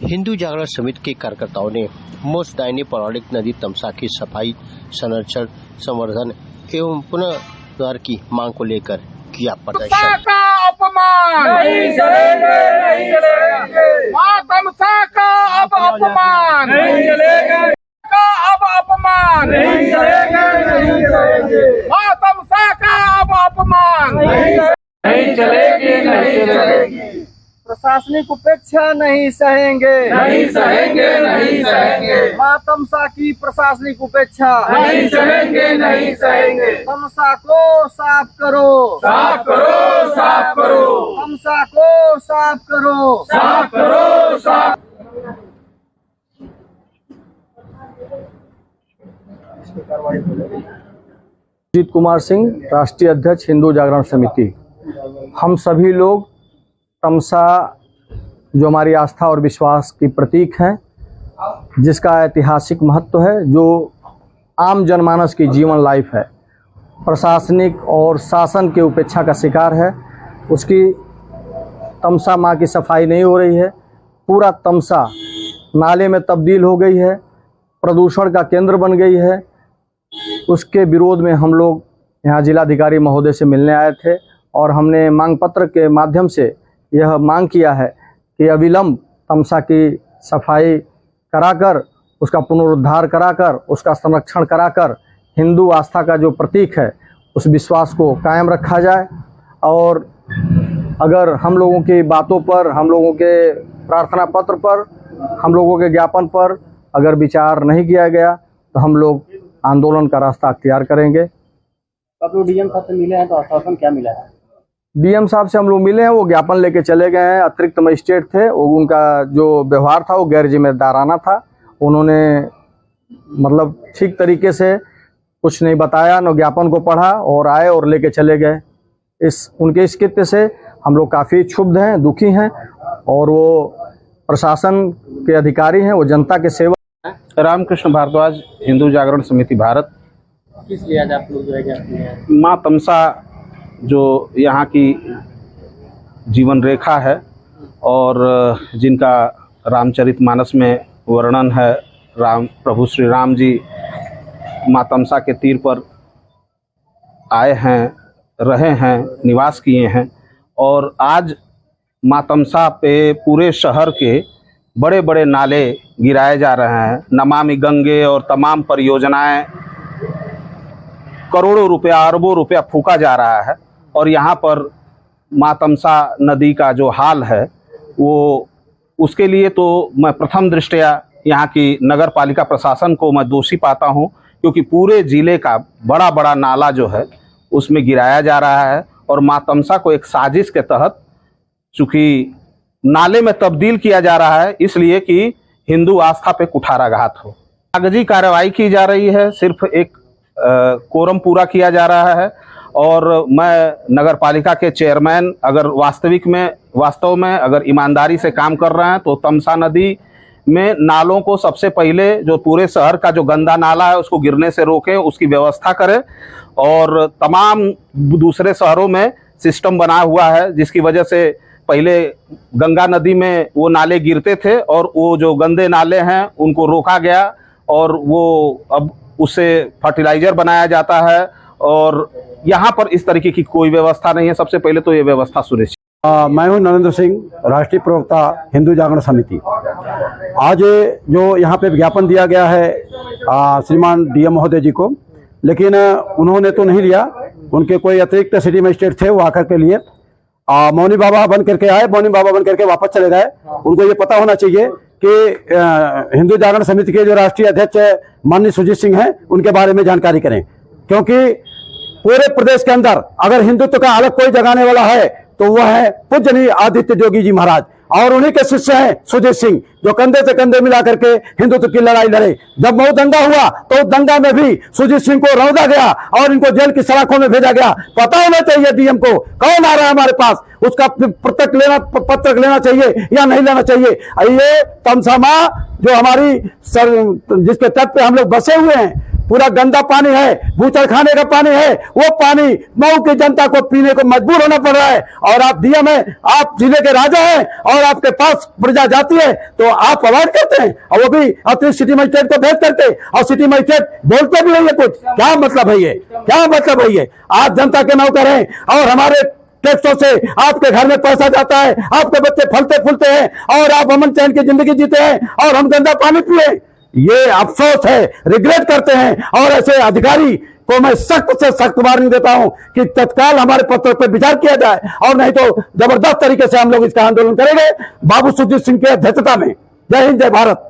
हिंदू जागरण समिति के कार्यकर्ताओं ने मोसदायनी पौराणिक नदी तमसा की सफाई, संरक्षण, संवर्धन एवं पुनरुद्धार की मांग को लेकर किया प्रदर्शन। का अपमान नहीं चलेगा, नहीं चलेगा। मां तमसा का अब अपमान नहीं चलेगा, का अब अपमान नहीं चलेगा, नहीं चलेगा। मां तमसा का अब अपमान नहीं चलेगी, नहीं चलेगी। प्रशासनिक उपेक्षा नहीं सहेंगे, नहीं सहेंगे, नहीं सहेंगे। मां तमसा की प्रशासनिक उपेक्षा नहीं सहेंगे, नहीं सहेंगे। तमसा को साफ करो, साफ करो, साफ करो, तमसा को साफ करो, साफ करो, साफ। अजीत कुमार सिंह, राष्ट्रीय अध्यक्ष हिंदू जागरण समिति। हम सभी लोग तमसा जो हमारी आस्था और विश्वास की प्रतीक है, जिसका ऐतिहासिक महत्व है, जो आम जनमानस की जीवन लाइफ है, प्रशासनिक और शासन के उपेक्षा का शिकार है। उसकी तमसा माँ की सफाई नहीं हो रही है। पूरा तमसा नाले में तब्दील हो गई है, प्रदूषण का केंद्र बन गई है। उसके विरोध में हम लोग यहाँ जिलाधिकारी महोदय से मिलने आए थे और हमने मांग पत्र के माध्यम से यह मांग किया है कि अविलंब तमसा की सफाई कराकर, उसका पुनरुद्धार कराकर, उसका संरक्षण कराकर हिंदू आस्था का जो प्रतीक है उस विश्वास को कायम रखा जाए। और अगर हम लोगों की बातों पर, हम लोगों के प्रार्थना पत्र पर, हम लोगों के ज्ञापन पर अगर विचार नहीं किया गया तो हम लोग आंदोलन का रास्ता अख्तियार करेंगे। आप लोग डीएम साहब से मिले हैं तो आश्वासन क्या मिला है? डीएम साहब से हम लोग मिले हैं, वो ज्ञापन लेके चले गए हैं। अतिरिक्त मजिस्ट्रेट थे, वो उनका जो व्यवहार था वो गैर जिम्मेदाराना था। उन्होंने मतलब ठीक तरीके से कुछ नहीं बताया, न ज्ञापन को पढ़ा और आए और लेके चले गए। उनके इस कृत्य से हम लोग काफ़ी क्षुब्ध हैं, दुखी हैं। और वो प्रशासन के अधिकारी हैं, वो जनता के सेवक। रामकृष्ण भारद्वाज, हिंदू जागरण समिति भारत। किस लिहाज आप लोग जो है माँ तमसा जो यहाँ की जीवन रेखा है और जिनका रामचरितमानस में वर्णन है, प्रभु श्री राम जी माँ तमसा के तीर पर आए हैं, रहे हैं, निवास किए हैं। और आज माँ तमसा पे पूरे शहर के बड़े बड़े नाले गिराए जा रहे हैं। नमामि गंगे और तमाम परियोजनाएं, करोड़ों रुपया, अरबों रुपया फूका जा रहा है। और यहाँ पर माँ तमसा नदी का जो हाल है वो, उसके लिए तो मैं प्रथम दृष्टया यहाँ की नगर पालिका प्रशासन को मैं दोषी पाता हूँ, क्योंकि पूरे ज़िले का बड़ा बड़ा नाला जो है उसमें गिराया जा रहा है। और माँ तमसा को एक साजिश के तहत चूँकि नाले में तब्दील किया जा रहा है, इसलिए कि हिंदू आस्था पे कुठाराघात हो। कागजी कार्रवाई की जा रही है, सिर्फ एक कोरम पूरा किया जा रहा है। और मैं नगर पालिका के चेयरमैन अगर वास्तव में अगर ईमानदारी से काम कर रहे हैं तो तमसा नदी में नालों को सबसे पहले, जो पूरे शहर का जो गंदा नाला है उसको गिरने से रोके, उसकी व्यवस्था करें। और तमाम दूसरे शहरों में सिस्टम बना हुआ है, जिसकी वजह से पहले गंगा नदी में वो नाले गिरते थे और वो जो गंदे नाले हैं उनको रोका गया और वो अब उससे फर्टिलाइज़र बनाया जाता है। और यहाँ पर इस तरीके की कोई व्यवस्था नहीं है। सबसे पहले तो ये व्यवस्था सुनिश्चित। मैं हूँ नरेंद्र सिंह, राष्ट्रीय प्रवक्ता हिंदू जागरण समिति। आज जो यहाँ पे विज्ञापन दिया गया है श्रीमान डीएम महोदय जी को, लेकिन उन्होंने तो नहीं लिया। उनके कोई अतिरिक्त सिटी मजिस्ट्रेट थे, वो आकर के लिए मौनी बाबा बन करके आए, मौनी बाबा बन करके वापस चले गए। उनको ये पता होना चाहिए कि हिंदू जागरण समिति के जो राष्ट्रीय अध्यक्ष माननीय सुजीत सिंह हैं, उनके बारे में जानकारी करें। क्योंकि पूरे प्रदेश के अंदर अगर हिंदुत्व का अलग कोई जगाने वाला है तो वह है पूजनीय आदित्य जोगी जी महाराज, और उन्हीं के शिष्य हैं सुजीत सिंह, जो कंधे से कंधे मिला करके हिंदुत्व की लड़ाई लड़े। जब मऊ दंगा हुआ तो उस दंगा में भी सुजीत सिंह को रौंदा गया और इनको जेल की सलाखों में भेजा गया। पता होना चाहिए डीएम को कौन आ रहा है हमारे पास, उसका पत्र लेना चाहिए या नहीं लेना चाहिए। ये तमसा माँ जो हमारी जिसके तट पे हम लोग बसे हुए हैं, पूरा गंदा पानी है, बूचड़ खाने का पानी है, वो पानी मऊ की जनता को पीने को मजबूर होना पड़ रहा है। और आप डीएम है, आप जिले के राजा हैं और आपके पास प्रजा जाती है तो आप अवॉइड करते हैं, और वो भी अपनी सिटी मजिस्ट्रेट को भेज करते, और सिटी मजिस्ट्रेट बोलते भी नहीं है कुछ। क्या मतलब है ये, क्या मतलब है ये? आप जनता के नौकर हैं और हमारे टैक्सों से आपके घर में पैसा जाता है, आपके बच्चे फलते फूलते हैं और आप अमन चैन की जिंदगी जीते हैं और हम गंदा पानी पिए। ये अफसोस है, रिग्रेट करते हैं। और ऐसे अधिकारी को मैं सख्त से सख्त वार्निंग देता हूं कि तत्काल हमारे पत्रों पर विचार किया जाए, और नहीं तो जबरदस्त तरीके से हम लोग इसका आंदोलन करेंगे बाबू सुरजीत सिंह की अध्यक्षता में। जय हिंद, जय भारत।